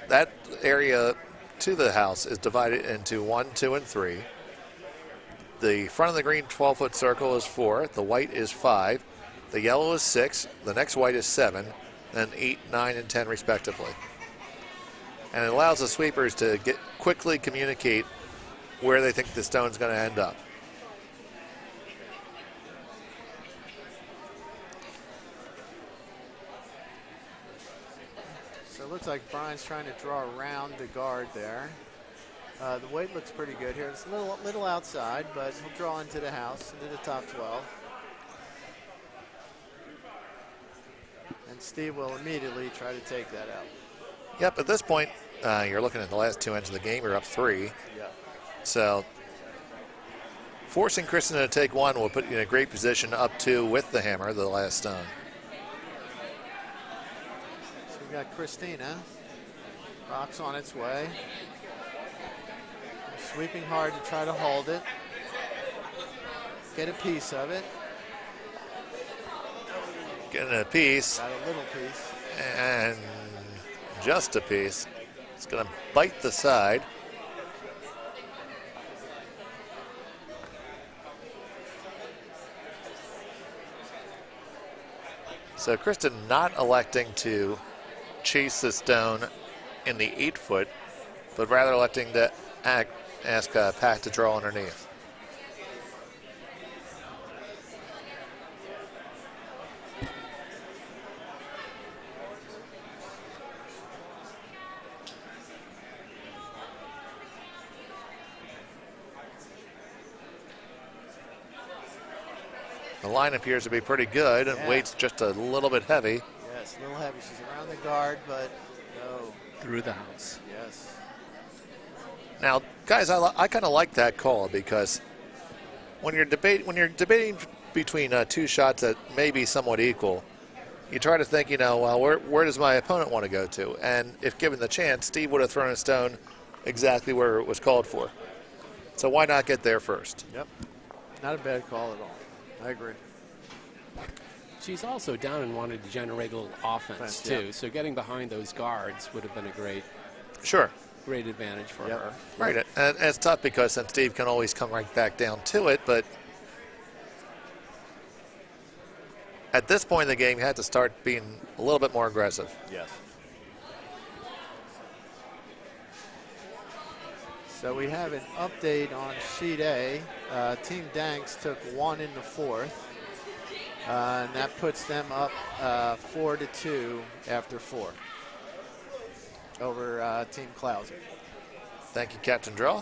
that area to the house is divided into 1, 2, and 3. the front of the green 12-foot circle is 4, the white is 5, the yellow is 6, the next white is 7, then 8, 9, and 10 respectively. And it allows the sweepers to quickly communicate where they think the stone's going to end up. So it looks like Brian's trying to draw around the guard there. The weight looks pretty good here. It's a little outside, but he'll draw into the house, into the top 12. And Steve will immediately try to take that out. Yep, at this point, you're looking at the last 2 ends of the game. You're up 3. Yep. So forcing Kristen to take 1 will put you in a great position up 2 with the hammer, the last stone. So we've got Christina. Rock's on its way. Sweeping hard to try to hold it. Get a piece of it. Getting a piece. Got a little piece. And just a piece. It's going to bite the side. So Kristen not electing to chase the stone in the 8-foot, but rather electing to ask Pat to draw underneath. The line appears to be pretty good, and weight's just a little bit heavy. Yes, a little heavy. She's around the guard, but no. Through the house. Yes. Now, guys, I kind of like that call, because when you're debating between 2 shots that may be somewhat equal, you try to think, well, where does my opponent want to go to? And if given the chance, Steve would have thrown a stone exactly where it was called for. So why not get there first? Yep. Not a bad call at all. I agree. She's also down and wanted to generate a little offense too. Yeah. So getting behind those guards would have been a great advantage for her. Right, and it's tough because then Steve can always come right back down to it, but at this point in the game, you had to start being a little bit more aggressive. Yes. So we have an update on sheet A. Team Danks took 1 in the 4th, and that puts them up 4-2 after 4 over Team Klauser. Thank you, Captain Draw.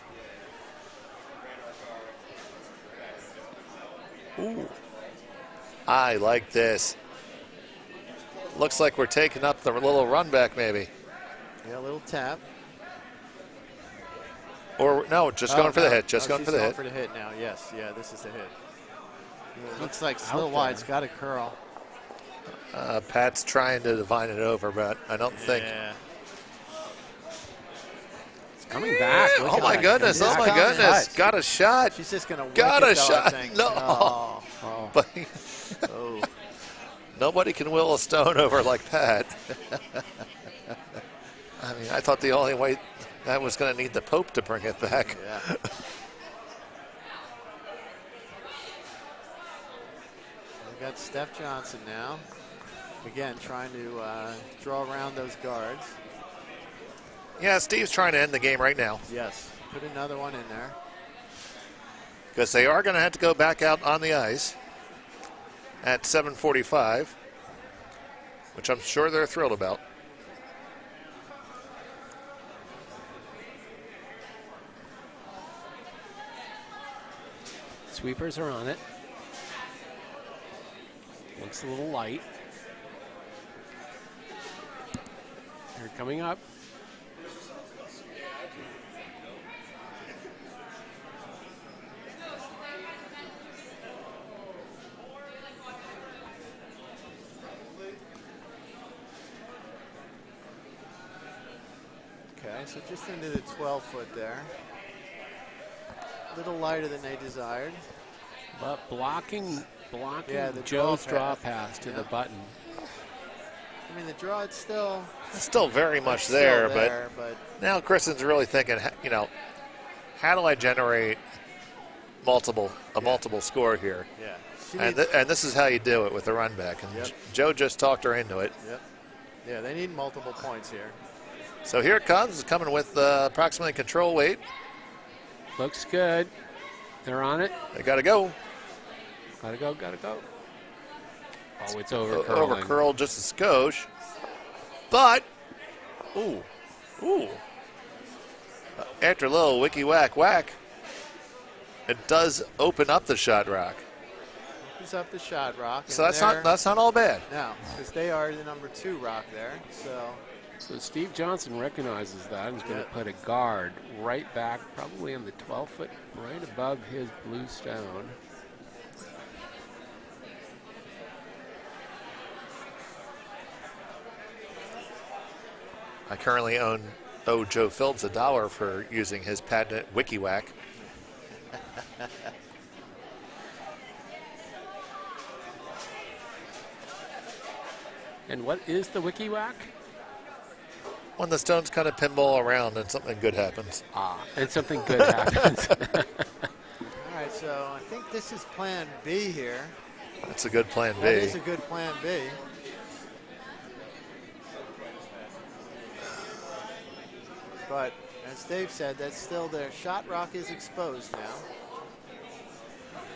Ooh, I like this. Looks like we're taking up the little run back, maybe. Yeah, a little tap. Or no, just going for the hit. Just going for the hit. For the hit now. Yes, yeah, this is the hit. It looks like Slow Wide's got a curl. Pat's trying to divine it over, but I don't think. It's coming back. Oh my goodness! Oh my goodness! Got a shot. She's just gonna. Got a it, though, shot. I think. No. Oh. But Oh. nobody can will a stone over like Pat. I mean, I thought the only way that was going to need the Pope to bring it back. Yeah. We've got Steph Johnson now. Again, trying to draw around those guards. Yeah, Steve's trying to end the game right now. Yes. Put another one in there. Because they are going to have to go back out on the ice at 7:45, which I'm sure they're thrilled about. Sweepers are on it. Looks a little light. They're coming up. Okay, so just into the 12-foot there. A little lighter than they desired. But blocking Yeah, the Joe's draw draw pass to the button. I mean, the draw, it's still very much still there, but now Kristen's really thinking, how do I generate multiple score here. Yeah. And this is how you do it with the run back. And Yep. Joe just talked her into it. Yep. Yeah, they need multiple points here. So here it comes. It's coming with approximately control weight. Looks good. They're on it. They got to go. Gotta go. Oh, it's over curling. Over curl just a skosh. But, after a little wicky whack, it does open up the shot rock. Opens up the shot rock. So that's not all bad. No, because they are the number 2 rock there. So Steve Johnson recognizes that and is going to put a guard right back, probably in the 12-foot, right above his blue stone. I currently owe Joe Phillips $1 for using his patented WikiWhack. And what is the WikiWhack? When the stones kind of pinball around and something good happens. And something good happens. All right, so I think this is plan B here. That's a good plan B. That is a good plan B. But as Dave said, that's still there. Shot rock is exposed now.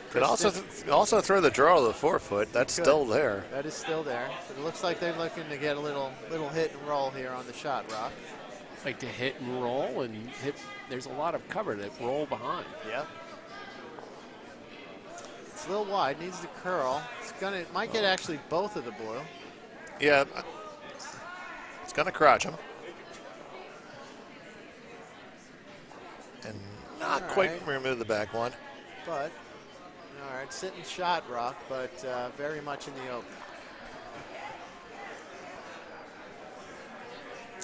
Could also throw the draw to the 4-foot. That's still there. That is still there. So it looks like they're looking to get a little hit and roll here on the shot rock. Like to hit and roll and hit. There's a lot of cover to roll behind. Yep. It's a little wide. Needs to curl. It might get actually both of the blue. Yeah. It's gonna crotch him. And not quite remove the back one. But, all right, sitting shot rock, but very much in the open.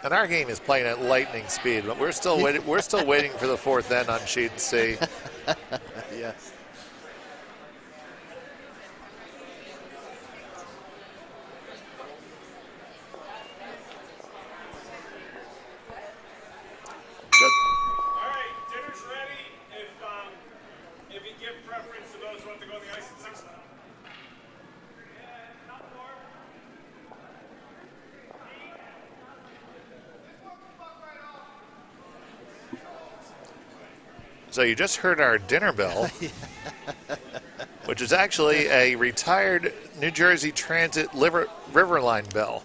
And our game is playing at lightning speed, but we're still waiting. We're still waiting for the 4th end on sheet C. Yes. So you just heard our dinner bell, which is actually a retired New Jersey Transit Riverline bell.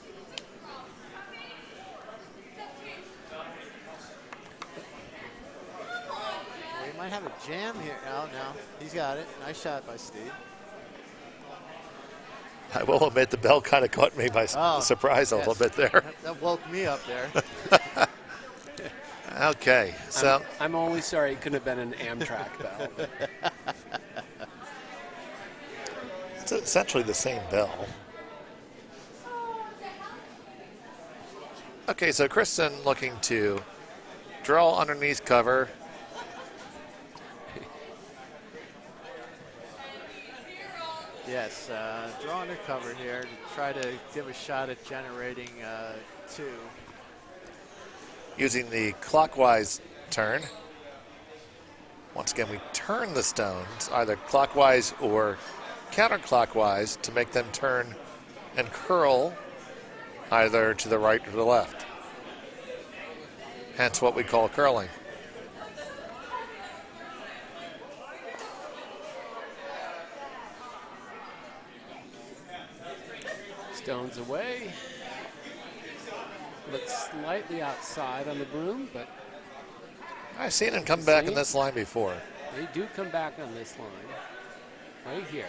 We might have a jam here. Oh, no. He's got it. Nice shot by Steve. I will admit the bell kind of caught me by surprise a little bit there. That woke me up there. Okay, so I'm only sorry it couldn't have been an Amtrak bell. it's essentially the same bell. Okay, so Kristen looking to draw underneath cover. Yes, draw under cover here to try to give a shot at generating 2. Using the clockwise turn. Once again, we turn the stones either clockwise or counterclockwise to make them turn and curl either to the right or the left. Hence what we call curling. Stones away. Looks slightly outside on the broom, but I've seen him come back in this line before. They do come back on this line. Right here.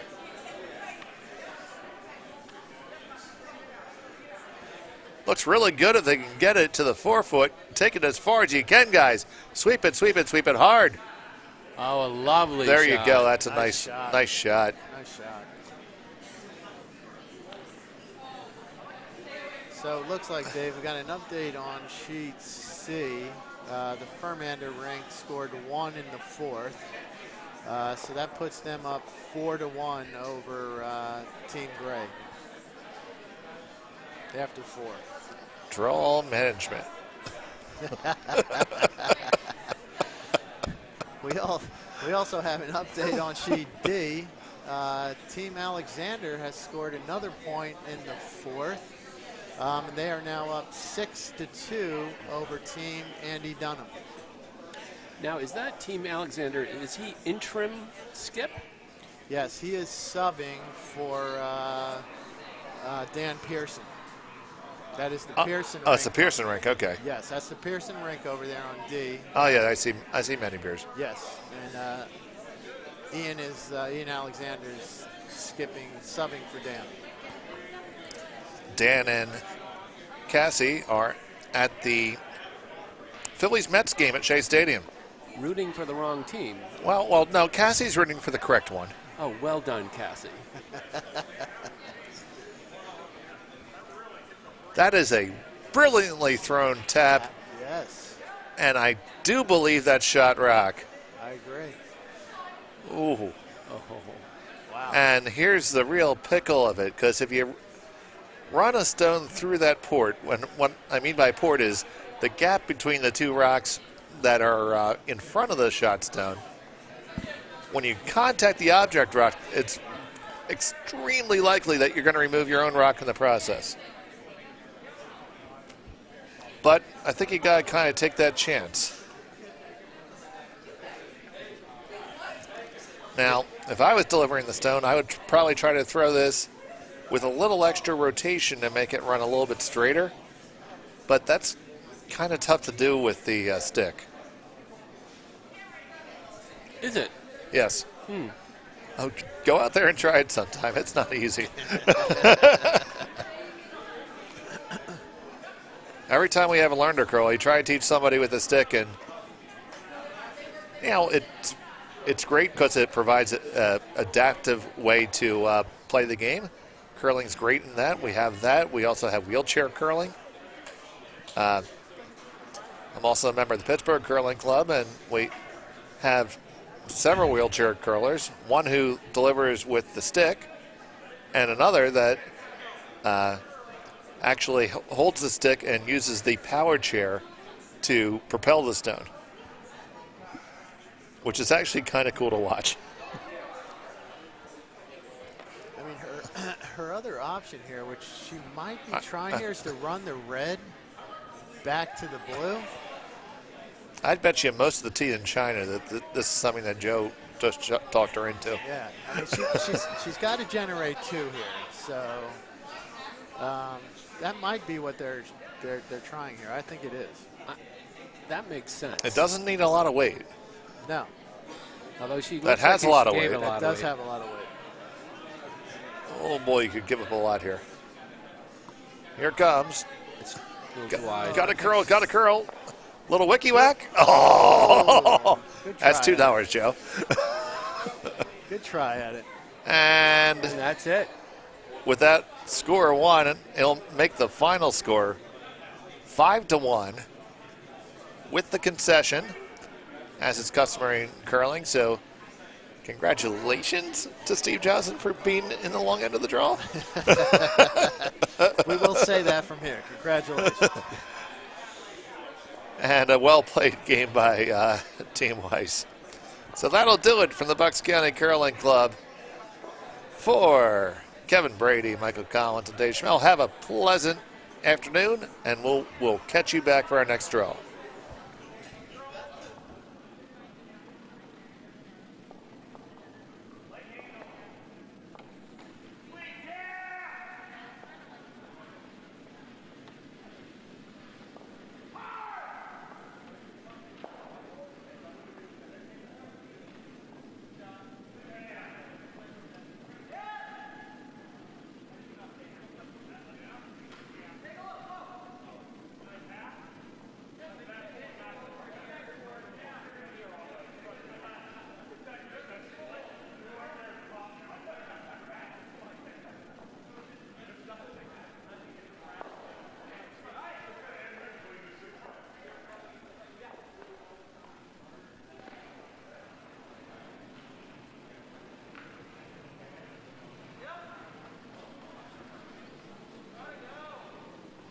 Looks really good if they can get it to the 4-foot. Take it as far as you can, guys. Sweep it, sweep it, sweep it hard. Oh, a lovely there shot. You go. That's a nice shot. Nice shot. Nice shot. So it looks like, Dave, we got an update on sheet C. The Furmander rank scored 1 in the 4th. So that puts them up 4-1 over Team Gray. After 4. Draw management. We we also have an update on Sheet D. Team Alexander has scored another point in the fourth. And they are now up 6-2 over Team Andy Dunham. Now, is that Team Alexander, is he interim skip? Yes, he is subbing for Dan Pearson. That is the Pearson rink. Oh, it's the Pearson rink, okay. Yes, that's the Pearson rink over there on D. Oh, yeah, I see Manny Pierce. Yes, and Ian Alexander is subbing for Dan. Dan and Cassie are at the Phillies-Mets game at Shea Stadium. Rooting for the wrong team. Well, no, Cassie's rooting for the correct one. Oh, well done, Cassie. That is a brilliantly thrown tap, Yes, and I do believe that shot rock. I agree. Ooh. Oh, Wow. And here's the real pickle of it, because if you run a stone through that port, what I mean by port is the gap between the two rocks that are in front of the shot stone. When you contact the object rock, it's extremely likely that you're going to remove your own rock in the process. But I think you got to kind of take that chance. Now, if I was delivering the stone, I would probably try to throw this with a little extra rotation to make it run a little bit straighter. But that's kind of tough to do with the stick. is it? Yes. Oh, go out there and try it sometime. It's not easy. Every time we have a learner curl, you try to teach somebody with a stick, and it's great because it provides an adaptive way to play the game. Curling's great in that. We have that. We also have wheelchair curling. I'm also a member of the Pittsburgh Curling Club, and we have several wheelchair curlers, one who delivers with the stick and another that actually holds the stick and uses the power chair to propel the stone, which is actually kind of cool to watch. I mean, her other option here, which she might be trying here, is to run the red back to the blue. I'd bet you most of the tea in China that this is something that Joe just talked her into. Yeah, I mean, she's got to generate two here, so that might be what they're trying here. I think it is. That makes sense. It doesn't need a lot of weight. No, Although she That looks has like a lot she of gave weight. a lot it of does weight. have a lot of weight. Oh boy, you could give up a lot here. Here it comes. It's a little wide. Got a curl. Little wiki whack. Oh, Good try that's at $2, Joe. Good try at it. And And that's it. with that score 1, it'll make the final score 5-1 with the concession, as is customary in curling. So congratulations to Steve Johnson for being in the long end of the draw. We will say that from here. Congratulations. And a well-played game by Team Weiss. So that'll do it from the Bucks County Curling Club. For Kevin Brady, Michael Collins, and Dave Schmel, have a pleasant afternoon, and we'll catch you back for our next draw.